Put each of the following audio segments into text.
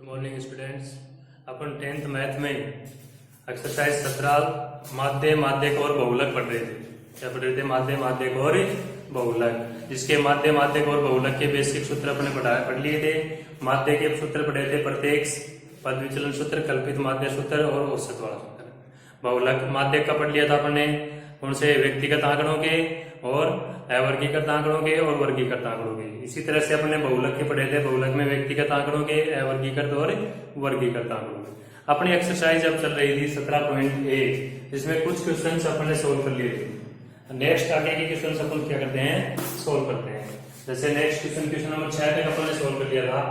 Good morning students. अपन 10th math में exercise 17 माध्यक और बहुलक पढ़ रहे थे। क्या पढ़ रहे थे? माध्यक और बहुलक, जिसके माध्यक और बहुलक के बेसिक सूत्र अपने पढ़ लिए थे। माध्य के सूत्र पढ़े थे प्रत्यक्ष, पद विचलन सूत्र, कल्पित माध्य सूत्र और औसत वाला सूत्र। बहुलक माध्यक का पढ़ लिया था अपने, उनसे व्यक्तिगत आंकड़ों के और अवर्गीकृत आंकड़ों के और वर्गीकृत आंकड़ों के। इसी तरह से अपने बहुलक के पढ़े थे, बहुलक में व्यक्तिगत आंकड़ों के, अवर्गीकृत और वर्गीकृत आंकड़ों के। अपनी एक्सरसाइज अब चल रही थी 17.1, जिसमें कुछ क्वेश्चन अपने सोल्व कर लिए थे। नेक्स्ट आगे के क्वेश्चन अपन क्या करते हैं? सोल्व करते हैं। जैसे नेक्स्ट क्वेश्चन नंबर 6 तक अपन ने सोल्व कर लिया था।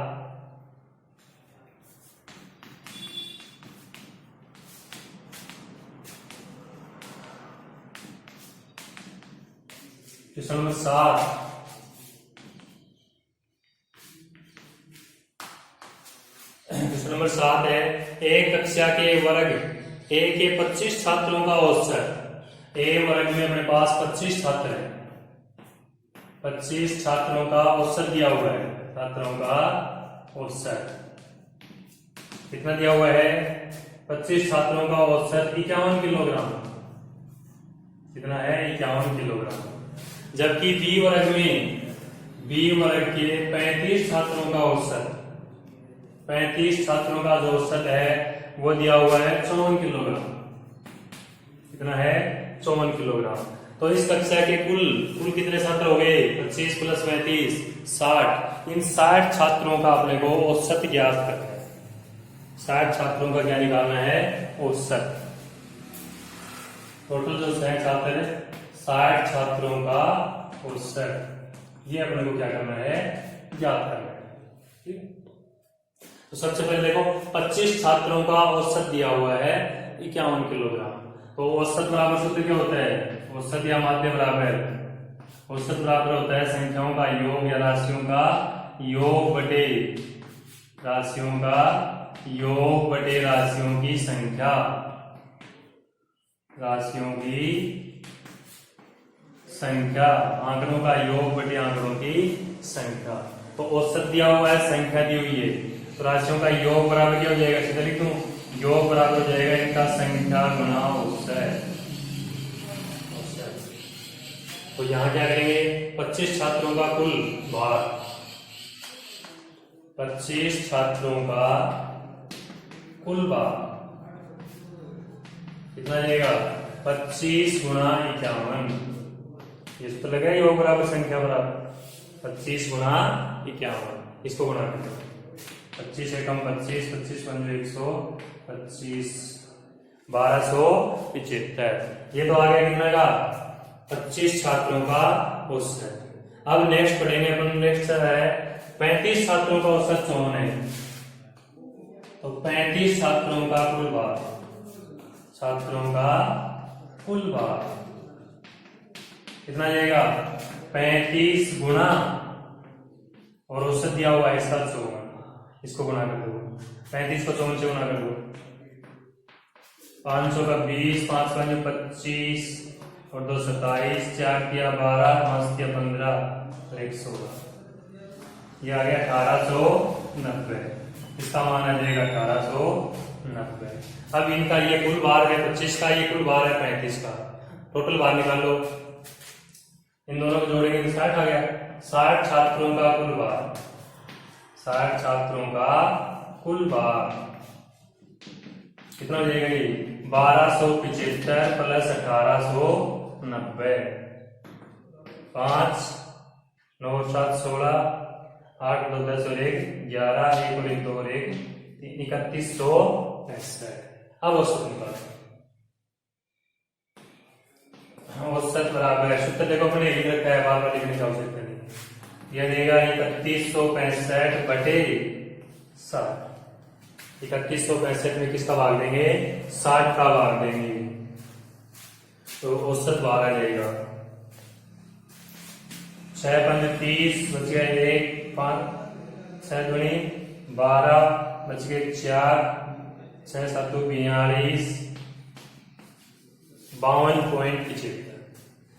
क्वेश्चन नंबर 7, क्वेश्चन नंबर 7 है, एक कक्षा के वर्ग ए के 25 छात्रों का औसत। ए वर्ग में अपने पास 25 छात्र हैं, 25 छात्रों का औसत दिया हुआ है। छात्रों का औसत कितना दिया हुआ है? 25 छात्रों का औसत 51 किलोग्राम। कितना है? 51 किलोग्राम। जबकि बी वर्ग के 35 छात्रों का औसत, 35 छात्रों का जो औसत है वो दिया हुआ है 54 किलोग्राम। कितना है? 54 किलोग्राम। तो इस कक्षा के कुल कितने छात्र हो गए? 25 प्लस 35 60। इन 60 छात्रों का अपने को औसत ज्ञात करना है। 60 छात्रों का क्या निकालना है? औसत। टोटल जो छात्र है 60 छात्रों का औसत, ये अपने को क्या करना है? ज्ञात करना है। ठीक। तो सबसे पहले देखो, 25 छात्रों का औसत दिया हुआ है 51 किलोग्राम। तो औसत बराबर सूत्र क्या होता है? औसत या माध्य बराबर, औसत बराबर होता है संख्याओं का योग या राशियों का योग बटे राशियों का योग बटे राशियों की संख्या। राशियों की संख्या, आंकड़ों का योग बटे आंकड़ों की संख्या। तो औसत दिया हुआ है, संख्या दी हुई है, तो राशियों का योग बराबर क्या हो जाएगा? सीधा लिख दूं, योग बराबर हो जाएगा इनका संख्या गुना औसत। तो यहां क्या करेंगे? 25 छात्रों का कुल भार, 25 छात्रों का कुल भार कितना जाएगा? 25 गुना 51। इस तो लगा योग बराबर संख्या बराबर 25 गुना 51। इसको गुणा करें, 25 एकम 25, 25 पंजे 100, 25 1275। ये तो आ गया कितना का? 25 छात्रों का औसत। अब नेक्स्ट पढ़ेंगे अपन। नेक्स्ट है 35 छात्रों का औसत 54 है। तो 35 छात्रों का कुल भार, छात्रों का कुल भार कितना जाएगा? 35 गुना, और औसत दिया हुआ है इसका 54। इसको गुणा कर दो, 35 को 54 से गुणा कर दो। 500 का 20, 5 5 25 और 2 27, 4 किया 12, 5 किया 15 और 1 16। ये आ गया 1890। इसका मान आ जाएगा 1890। अब इनका ये कुल भार है 25 का, ये कुल भार है 35 का। टोटल भार निकाल लो, इन दोनों को जोड़ेंगे तो 60 आ गया। 60 छात्रों का कुल भार, 60 छात्रों का कुल भार कितना हो जाएगा? ये 1275 प्लस 1890। 5 9 7 16, 8 2 10 और 1 11, 1 और 1 2 और 1 3165। अब औसत निकालो। औसत बराबर सूत्र देखो मैंने लिख रखा है, बार बार लिखने की आवश्यकता नहीं। यह देगा 3165 बटे 60। 3165 में किसका भाग देंगे? 60 का भाग देंगे, तो औसत भाग आ जाएगा 6 5 30 बच गया 1, 5 6 दूनी 12 बच गए 4, 6 7 42, 52.75।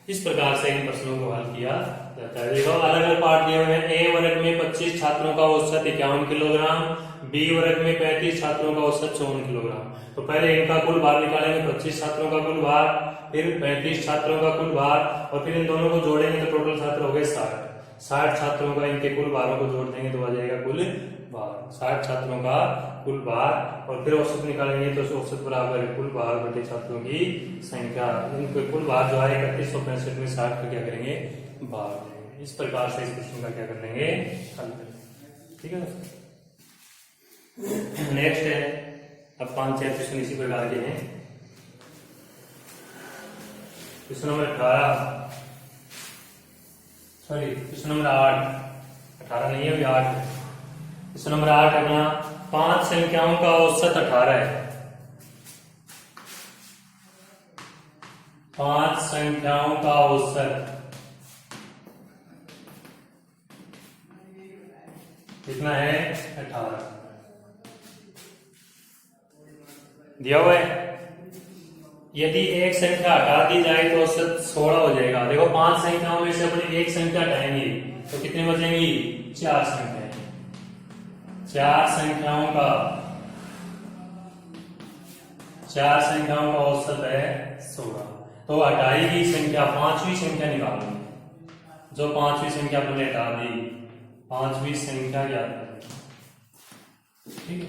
इस प्रकार से इन प्रश्नों को हल किया जाता है। देखो अलग अलग पार्ट दिए हुए हैं। ए वर्ग में 25 छात्रों का औसत 51 किलोग्राम, बी वर्ग में 35 छात्रों का औसत 54 किलोग्राम। तो पहले इनका कुल भार निकालेंगे, 25 छात्रों का कुल भार, फिर 35 छात्रों का कुल भार, और फिर इन दोनों को जोड़ेंगे तो टोटल छात्र हो गए 60 छात्रों का इनके कुल भारों को जोड़ देंगे तो आ जाएगा कुल भार 60 छात्रों का कुल भार, और फिर औसत निकालेंगे तो औसत बराबर है कुल भार बटे छात्रों की संख्या। इनके कुल भार जो है 3165 में 60 का क्या करेंगे भार देंगे। इस प्रकार से इस क्वेश्चन का क्या कर लेंगे हल कर लेंगे। ठीक है नेक्स्ट है, अब 5-6 क्वेश्चन इसी प्रकार के हैं। क्वेश्चन नंबर 18 नहीं है, अभी 8 है। क्वेश्चन नंबर 8 अपना 5 संख्याओं का औसत 18 है। 5 संख्याओं का औसत कितना है 18 दिया हुआ है। यदि एक संख्या हटा दी जाए तो औसत 16 हो जाएगा। देखो 5 संख्याओं में से अपने एक संख्या हटाएंगे तो कितने बचेंगी 4 संख्याएं। 4 संख्याओं का औसत है 16। तो हटाई गई संख्या 5वीं संख्या निकालो, जो 5वीं संख्या अपने हटा दी 5वीं संख्या ज्ञात करनी। ठीक है,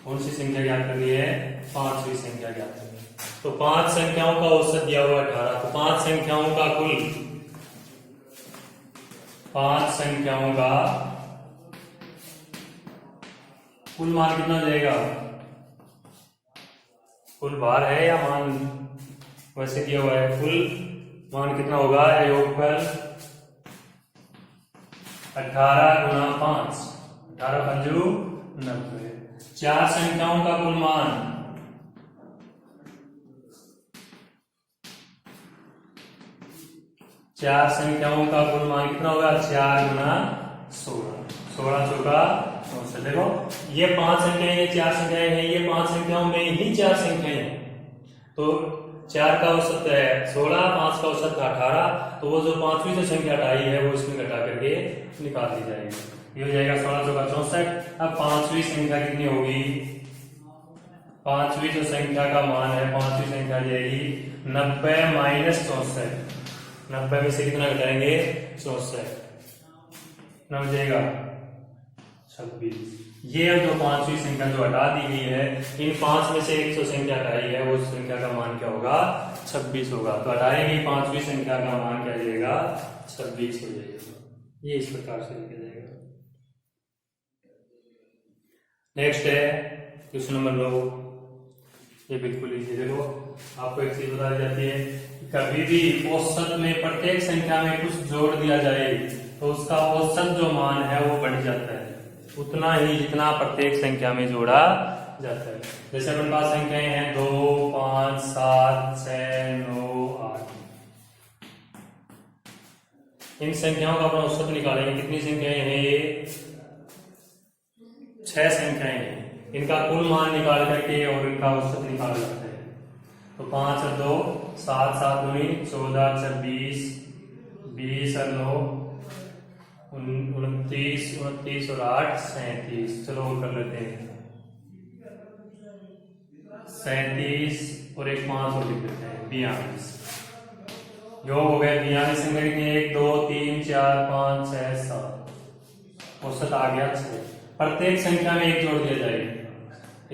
कौन सी संख्या ज्ञात करनी है 5वीं संख्या ज्ञात करनी। तो 5 संख्याओं का औसत दिया हुआ 18। तो 5 संख्याओं का कुल 5 संख्याओं का कुल मान कितना हो जाएगा, कुल भार है या मान वैसे दिया हुआ है, कुल मान कितना होगा योगफल 18 गुना 5, 18 पंजू 90। 4 संख्याओं का कुल मान 4 संख्याओं का कुल मान कितना होगा 4 गुना 16, 16 चौका 64। देखो ये 5 संख्याएं हैं, 4 संख्याएं हैं, ये 5 संख्याओं में ही 4 संख्याएं हैं। तो 4 का औसत है 16, 5 का औसत 18। तो वो जो 5वीं जो संख्या हटाई है वो इसमें घटा करके निकाल दी जाएगी। ये हो जाएगा 16 चौका 64। अब 5वीं संख्या कितनी होगी, 5वीं जो संख्या का मान है 5वीं संख्या जाएगी 90 माइनस 64। 90 में से कितना घटाएंगे 64, कितना हो जाएगा 26। ये जो 5वीं संख्या जो हटा दी गई है, इन 5 में से एक जो संख्या हटाई है वो संख्या का मान क्या होगा 26 होगा। तो हटाएंगे 5वीं संख्या का मान क्या जाएगा 26 हो जाएगा। ये इस प्रकार से लिखा जाएगा। नेक्स्ट है क्वेश्चन नंबर 9। ये बिल्कुल इजी। देखो आपको एक चीज बताई जाती है, कभी भी औसत में प्रत्येक संख्या में कुछ जोड़ दिया जाए तो उसका औसत जो मान है वो बढ़ जाता है उतना ही जितना प्रत्येक संख्या में जोड़ा जाता है। जैसे अपने पास संख्याएं हैं 2, 5, 7, 6, 9, 8। इन संख्याओं का अपना औसत निकालेंगे। कितनी संख्याएं हैं ये 6 संख्याएं हैं। इनका कुल मान निकाल करके और इनका औसत निकाल सकते हैं। तो 5 और 2 7, 7 दूनी 14, 26, 20 और 9 29, 29 और 8 37। चलो वो कर लेते हैं 37 और एक 5 और लिख देते हैं 42। योग हो गया 42 संख्या कितनी 1, 2, 3, 4, 5, 6, 7। औसत आ गया 6। प्रत्येक संख्या में एक जोड़ दिया जाएगा।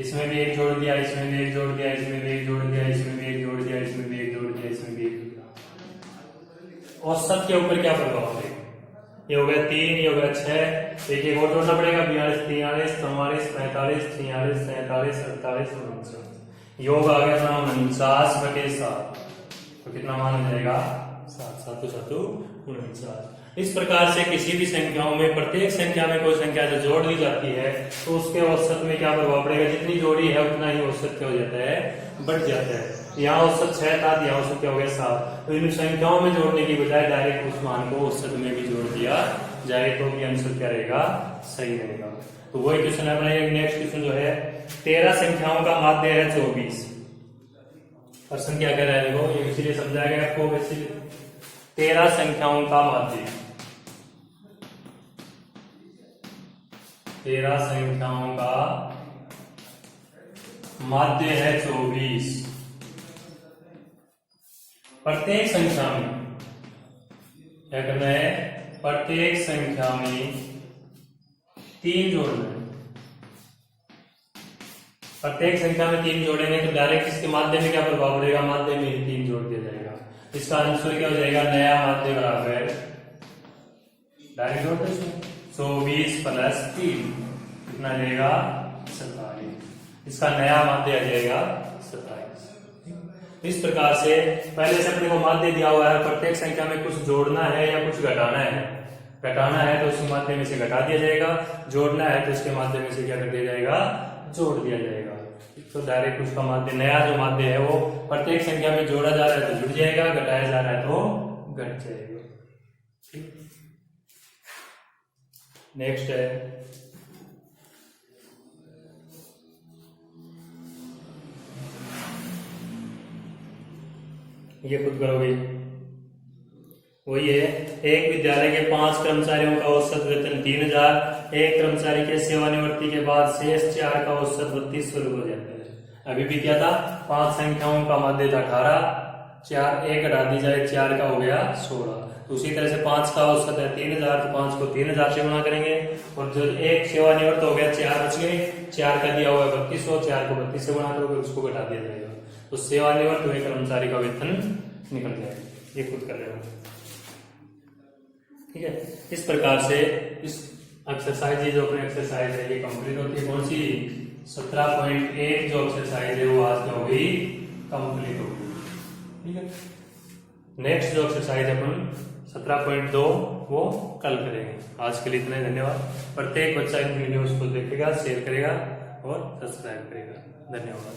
इसमें भी एक जोड़ दिया, इसमें भी एक जोड़ दिया, इसमें भी एक जोड़ दिया, इसमें भी एक जोड़ दिया, इसमें भी एक जोड़ दिया, इसमें भी एक जोड़ दिया। औसत के ऊपर क्या प्रभाव पड़ेगा, ये हो गया 3, ये हो गया 6, एक और जोड़ना पड़ेगा 42, 43, 44, 45, 46, 47, 48 और 49। योग आ गया 49 बटे 7। तो कितना मान हो जाएगा 7, 7 7 49। इस प्रकार से किसी भी संख्याओं में प्रत्येक संख्या में कोई संख्या जो जोड़ दी जाती है तो उसके औसत में क्या प्रभाव पड़ेगा, जितनी जोड़ी है उतना ही औसत क्या हो जाता है बढ़ जाता है। यहाँ औसत 6 था, यहाँ औसत क्या हो गया 7। तो इन संख्याओं में जोड़ने की बजाय डायरेक्ट उस मान को औसत में भी जोड़ दिया जाए तो भी आंसर क्या रहेगा सही रहेगा। तो वही क्वेश्चन है अपना। नेक्स्ट क्वेश्चन जो है 13 संख्याओं का माध्य है 24। प्रश्न क्या कह रहा है देखो, ये इसीलिए समझाया गया आपको। वैसे 13 संख्याओं का माध्य 13 संख्याओं का माध्य है 24। प्रत्येक संख्या में क्या करना है, प्रत्येक संख्या में 3 जोड़ना है। प्रत्येक संख्या में 3 जोड़ेंगे तो डायरेक्ट इसके माध्य में क्या प्रभाव पड़ेगा, माध्य में 3 जोड़ दिया जाएगा। इसका आंसर क्या हो जाएगा, नया माध्य बराबर डायरेक्ट जोड़ दो 24 प्लस 3 कितना आ जाएगा 27। इसका नया माध्य आ जाएगा 27। इस प्रकार से पहले से अपने को माध्य दिया हुआ है, प्रत्येक संख्या में कुछ जोड़ना है या कुछ घटाना है। घटाना है तो उसके माध्य में से घटा दिया जाएगा, जोड़ना है तो उसके माध्य में से क्या कर दिया जाएगा, जोड़ दिया जाएगा। तो डायरेक्ट उसका माध्य, नया जो माध्य है वो प्रत्येक संख्या में जोड़ा जा रहा है तो जुड़ जाएगा, घटाया जा रहा है तो घट जाएगा। ठीक, नेक्स्ट है ये खुद करोगे, वही है। एक विद्यालय के 5 कर्मचारियों का औसत वेतन 3000, एक कर्मचारी के सेवानिवृत्ति के बाद शेष 4 का औसत 3200 रुपये हो जाता है। अभी भी क्या था, 5 संख्याओं का माध्य था 18, 4 एक हटा दी जाए 4 का हो गया 16। तो उसी तरह से 5 का औसत है 3000, तो 5 को 3000 से गुणा करेंगे और जो एक सेवानिवृत्त हो गया 4 बच गए, 4 का दिया हुआ है 3200, 4 को 32 से गुणा करोगे उसको घटा दिया जाएगा तो सेवानिवृत्त हुए कर्मचारी का वेतन निकल जाएगा। ये खुद कर लेना, ठीक है। इस प्रकार से इस एक्सरसाइज, ये जो अपनी एक्सरसाइज है ये कंप्लीट होती है। कौन सी 17.1 जो एक्सरसाइज है वो आज में होगी कंप्लीट होगी, ठीक है। नेक्स्ट जो एक्सरसाइज अपन 17.2 वो कल करेंगे। आज के लिए इतना ही, धन्यवाद। प्रत्येक बच्चा इन वीडियोस को देखेगा, शेयर करेगा और सब्सक्राइब करेगा। धन्यवाद।